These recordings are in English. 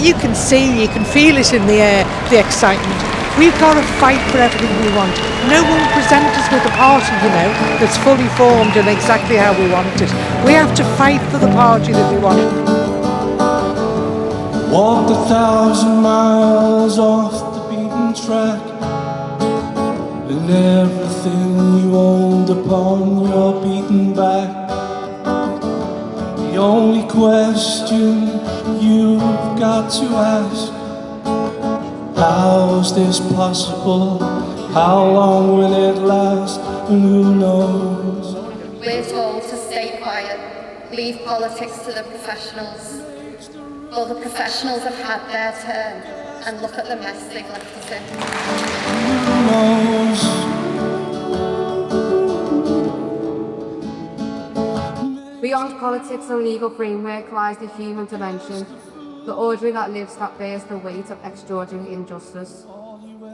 you can see, you can feel it in the air, the excitement. We've got to fight for everything we want. No one present us with a party, that's fully formed and exactly how we want it. We have to fight for the party that we want. Walk 1,000 miles off the beaten track, and everything you owned upon your beaten back. The only question you've got to ask: how's this possible? How long will it last? And who knows? We're told to stay quiet, leave politics to the professionals. Well, the professionals have had their turn, and look at the mess they've left us in. Who knows? Beyond politics and legal framework lies the human dimension, the ordinary that lives that bears the weight of extraordinary injustice.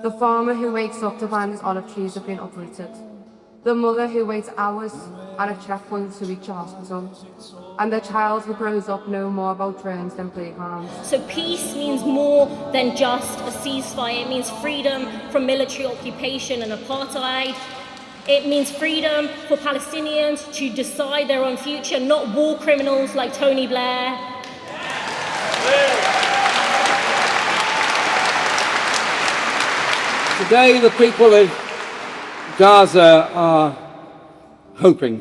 The farmer who wakes up to find his olive trees have been uprooted. The mother who waits hours at a checkpoint to reach a hospital. And the child who grows up know more about drones than playgrounds. So peace means more than just a ceasefire. It means freedom from military occupation and apartheid. It means freedom for Palestinians to decide their own future, not war criminals like Tony Blair. Today, the people of Gaza are hoping,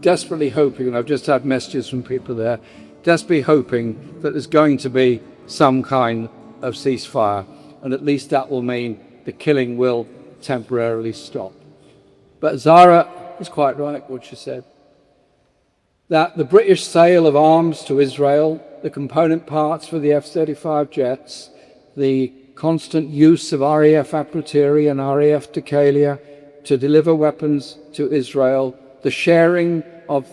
desperately hoping, and I've just had messages from people there, desperately hoping that there's going to be some kind of ceasefire, and at least that will mean the killing will temporarily stop. But Zara is quite right what she said, that the British sale of arms to Israel, the component parts for the F-35 jets, the constant use of RAF Akrotiri and RAF Dekalia to deliver weapons to Israel, the sharing of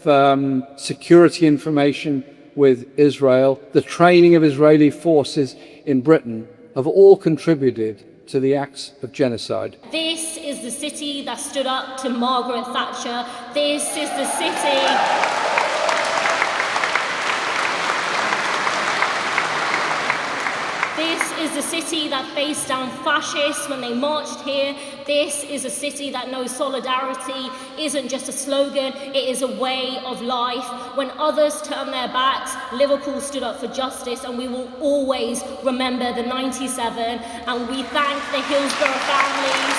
security information with Israel, the training of Israeli forces in Britain have all contributed to the acts of genocide. This is the city that stood up to Margaret Thatcher. This is the city... This is the city that faced down fascists when they marched here. This is a city that knows solidarity isn't just a slogan, it is a way of life. When others turned their backs, Liverpool stood up for justice, and we will always remember the 97, and we thank the Hillsborough families.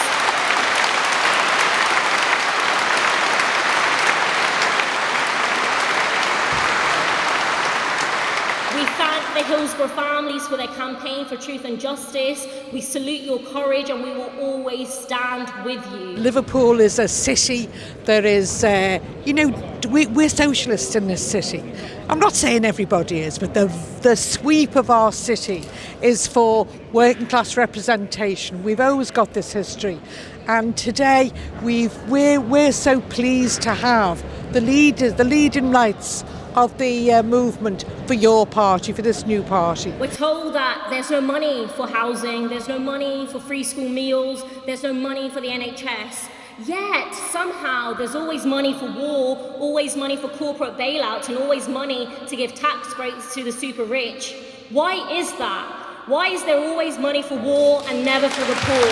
We thank the Hillsborough families for their campaign for truth and justice. We salute your courage, and we will always stand with you. Liverpool is a city that is, we're socialists in this city. I'm not saying everybody is, but the sweep of our city is for working class representation. We've always got this history. And today we're so pleased to have the leading lights of the movement for your party, for this new party. We're told that there's no money for housing, there's no money for free school meals, there's no money for the NHS. Yet, somehow, there's always money for war, always money for corporate bailouts, and always money to give tax breaks to the super rich. Why is that? Why is there always money for war and never for the poor?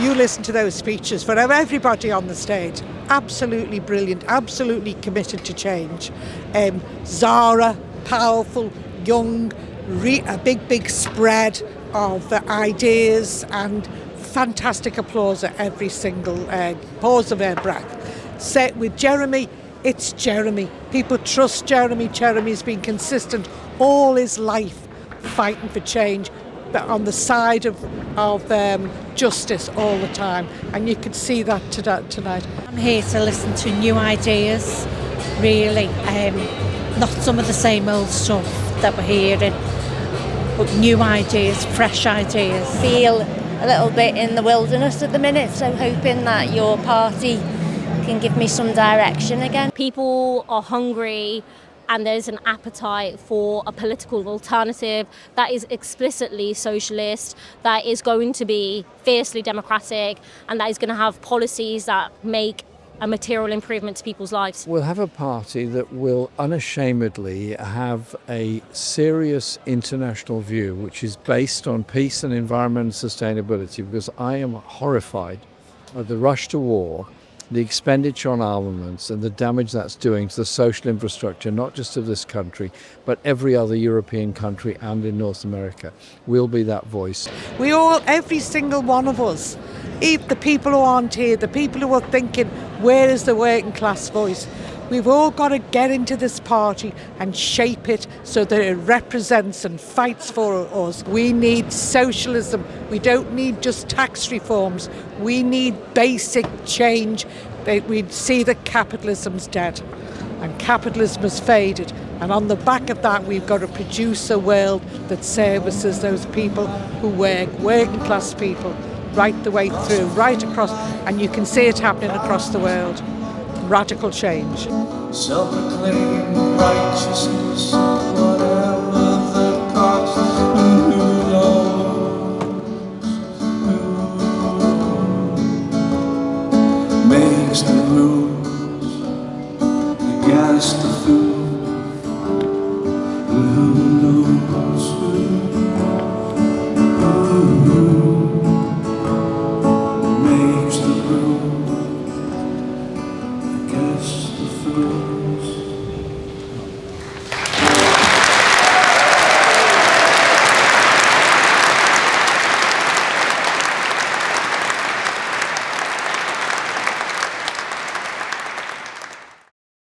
You listen to those speeches for everybody on the stage. Absolutely brilliant, absolutely committed to change. Zara, powerful, young, a big spread of ideas, and fantastic applause at every single pause of her breath. Set with Jeremy, it's Jeremy. People trust Jeremy. Jeremy's been consistent all his life fighting for change, but on the side of justice all the time, and you could see that tonight. I'm here to listen to new ideas, really, not some of the same old stuff that we're hearing, but new ideas, fresh ideas. Feel a little bit in the wilderness at the minute, so hoping that your party can give me some direction again. People are hungry, and there's an appetite for a political alternative that is explicitly socialist, that is going to be fiercely democratic, and that is going to have policies that make a material improvement to people's lives. We'll have a party that will unashamedly have a serious international view, which is based on peace and environment and sustainability, because I am horrified of the rush to war, the expenditure on armaments and the damage that's doing to the social infrastructure, not just of this country, but every other European country and in North America. We'll be that voice. We all, every single one of us, even the people who aren't here, the people who are thinking, where is the working class voice? We've all got to get into this party and shape it so that it represents and fights for us. We need socialism. We don't need just tax reforms. We need basic change. We see that capitalism's dead and capitalism has faded. And on the back of that, we've got to produce a world that services those people who work, working class people, right the way through, right across. And you can see it happening across the world. Radical change. Self-proclaimed righteousness, whatever the cost, who knows? Who makes the rules against the food?